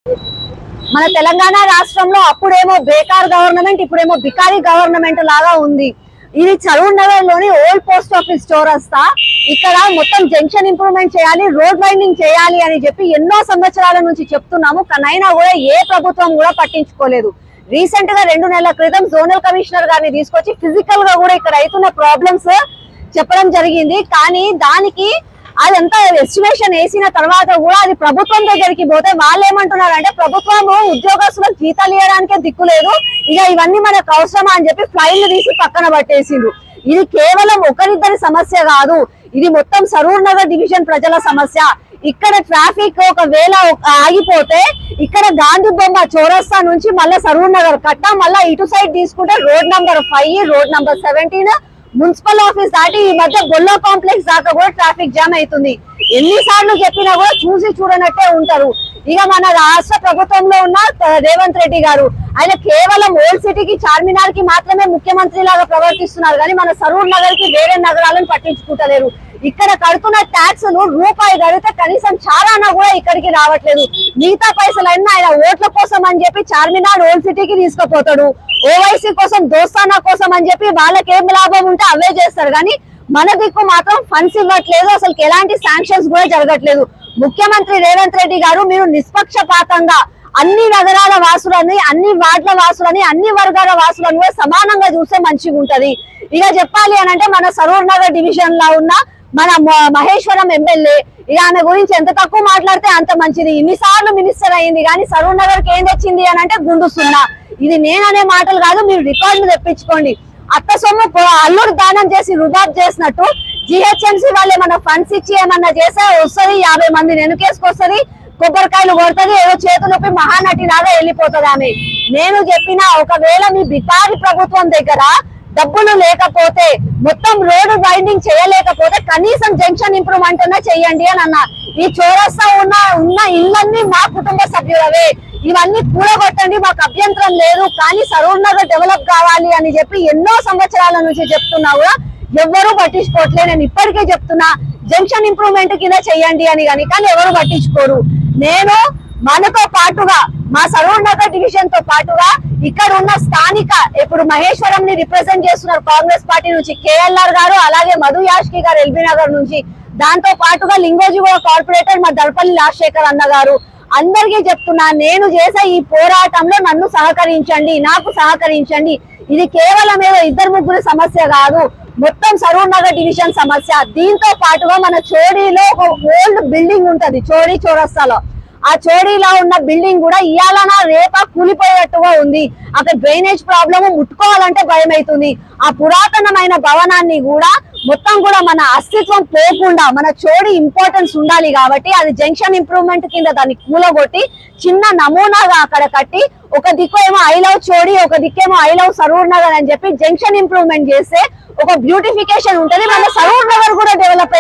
మన తెలంగాణ రాష్ట్రంలో అప్పుడేమో బేకార్ గవర్నమెంట్, ఇప్పుడేమో బికారీ గవర్నమెంట్ లాగా ఉంది. ఇది చరూర్ నగర్ లోని ఓల్డ్ పోస్ట్ ఆఫీస్ చౌరస్తా. ఇక్కడ మొత్తం జంక్షన్ ఇంప్రూవ్మెంట్ చేయాలి, రోడ్ వైండింగ్ చేయాలి అని చెప్పి ఎన్నో సంవత్సరాల నుంచి చెప్తున్నాము. అయినా కూడా ఏ ప్రభుత్వం కూడా పట్టించుకోలేదు. రీసెంట్ గా 2 నెలల క్రితం జోనల్ కమిషనర్ గారిని తీసుకొచ్చి ఫిజికల్ గా కూడా ఇక్కడ అవుతున్న ప్రాబ్లమ్స్ చెప్పడం జరిగింది. కానీ దానికి అదంతా ఎస్టిమేషన్ వేసిన తర్వాత కూడా అది ప్రభుత్వం దగ్గరికి పోతే వాళ్ళు ఏమంటున్నారంటే ప్రభుత్వము ఉద్యోగస్తులకు జీతాలు ఇవ్వడానికే దిక్కులేదు, ఇక ఇవన్నీ మనకు అవసరమా అని చెప్పి ఫైల్ తీసి పక్కన పట్టేసిండ్రు. ఇది కేవలం ఒకరిద్దరి సమస్య కాదు, ఇది మొత్తం సరూర్ నగర్ డివిజన్ ప్రజల సమస్య. ఇక్కడ ట్రాఫిక్ ఒకవేళ ఆగిపోతే ఇక్కడ గాంధీ బొమ్మ చౌరస్తా నుంచి మళ్ళీ సరూర్ నగర్ కట్ట, మళ్ళీ ఇటు సైడ్ తీసుకుంటే road number 5, road number 17, municipal office దాటి ఈ మధ్య బొల్లో కాంప్లెక్స్ దాకా కూడా ట్రాఫిక్ జామ్ అవుతుంది. ఎన్నిసార్లు చెప్పినా కూడా చూసి చూడనట్టే ఉంటారు. ఇక మన రాష్ట్ర ప్రభుత్వంలో ఉన్న రేవంత్ రెడ్డి గారు ఆయన కేవలం ఓల్డ్ సిటీకి చార్మినార్ కి మాత్రమే ముఖ్యమంత్రి లాగా ప్రవర్తిస్తున్నారు, కానీ మన సరూర్ నగర్ కి వేరే నగరాలను పట్టించుకుంటలేరు. ఇక్కడ కడుతున్న ట్యాక్సులు రూపాయి కడితే కనీసం చారానా కూడా ఇక్కడికి రావట్లేదు. మిగతా పైసలన్నీ ఆయన ఓట్ల కోసం అని చెప్పి చార్మినార్ ఓల్డ్ సిటీకి తీసుకుపోతాడు, ఓవైసీ కోసం దోస్తానా కోసం అని చెప్పి వాళ్ళకి ఏం లాభం ఉంటే అవే చేస్తారు. కానీ మన దిక్కు మాత్రం ఫండ్స్ ఇవ్వట్లేదు, అసలు ఎలాంటి శాంక్షన్స్ కూడా జరగట్లేదు. ముఖ్యమంత్రి రేవంత్ రెడ్డి గారు మీరు నిష్పక్షపాతంగా అన్ని నగరాల వాసులని, అన్ని వార్డుల వాసులని, అన్ని వర్గాల వాసులను కూడా సమానంగా చూస్తే మంచిగా ఉంటది. ఇక చెప్పాలి అని అంటే మన సరూర్ నగర్ డివిజన్ లో ఉన్న మన మహేశ్వరం ఎమ్మెల్యే, ఇక ఆమె గురించి ఎంత తక్కువ మాట్లాడితే అంత మంచిది. ఇన్నిసార్లు మినిస్టర్ అయింది కానీ సరూర్ నగర్ కి ఏం తెచ్చింది అని అంటే గుండు సున్నా. ఇది నేననే మాటలు కాదు, మీరు రికార్డులు తెప్పించుకోండి. అత్త సొమ్ము అల్లుడు దానం చేసి రుబాబ్ చేసినట్టు జిహెచ్ఎంసీ వాళ్ళు ఏమన్నా ఫండ్స్ ఇచ్చి ఏమన్నా చేస్తే వస్తుంది, 50 మందిని వెనుకేసుకొస్తుంది, కొబ్బరికాయలు కొడుతుంది, ఏదో చేతులొప్పి మహానటి లాగా వెళ్ళిపోతుంది ఆమె. నేను చెప్పిన ఒకవేళ మీ బికారి ప్రభుత్వం దగ్గర డబ్బులు లేకపోతే, మొత్తం రోడ్డు వైండింగ్ చేయలేకపోతే కనీసం జంక్షన్ ఇంప్రూవ్మెంట్ అన్నా చెయ్యండి అని అన్నా. ఈ చౌరస్తా ఉన్న ఇళ్ళన్నీ మా కుటుంబ సభ్యులవే, ఇవన్నీ కూడగొట్టండి, మాకు అభ్యంతరం లేదు, కానీ సరూర్ నగర్ డెవలప్ కావాలి అని చెప్పి ఎన్నో సంవత్సరాల నుంచి చెప్తున్నా కూడా ఎవరు పట్టించుకోవట్లే. నేను ఇప్పటికే చెప్తున్నా జంక్షన్ ఇంప్రూవ్మెంట్ కింద చెయ్యండి అని కానీ ఎవరు పట్టించుకోరు. నేను మనతో పాటుగా మా సరూర్ నగర్ డివిజన్ తో పాటుగా ఇక్కడ ఉన్న స్థానిక ఇప్పుడు మహేశ్వరం ని రిప్రజెంట్ చేస్తున్నారు కాంగ్రెస్ పార్టీ నుంచి కేఎల్ఆర్ గారు, అలాగే మధు యాష్కి గారు ఎల్బీ నగర్ నుంచి, దాంతో పాటుగా లింగోజిగూడ కార్పొరేటర్ మా దర్పల్లి రాజశేఖర్ అన్న గారు, అందరికీ చెప్తున్నా నేను చేసే ఈ పోరాటంలో నన్ను సహకరించండి, నాకు సహకరించండి. ఇది కేవలం ఏదో 2-3 సమస్య కాదు, మొత్తం సరూర్ నగర్ డివిజన్ సమస్య. దీంతో పాటుగా మన చోడీలో ఒక ఓల్డ్ బిల్డింగ్ ఉంటది, చోడీ చౌరస్తాలో. ఆ చోడీలో ఉన్న బిల్డింగ్ కూడా ఇయాలనా రేపా కూలిపోయేట్టుగా ఉంది. అక్కడ డ్రైనేజ్ ప్రాబ్లమ్, ముట్టుకోవాలంటే భయం అవుతుంది. ఆ పురాతనమైన భవనాన్ని కూడా మొత్తం కూడా మన అస్తిత్వం పోకుండా మన చోడీ ఇంపార్టెన్స్ ఉండాలి కాబట్టి అది జంక్షన్ ఇంప్రూవ్మెంట్ కింద దాన్ని కూలగొట్టి చిన్న నమూనాగా అక్కడ కట్టి, ఒక దిక్కు ఏమో ఐ లవ్ చోడీ, ఒక దిక్కేమో ఐ లవ్ సరూర్ నగర్ అని చెప్పి జంక్షన్ ఇంప్రూవ్మెంట్ చేస్తే ఒక బ్యూటిఫికేషన్ ఉంటది, మన సరూర్ నగర్ కూడా డెవలప్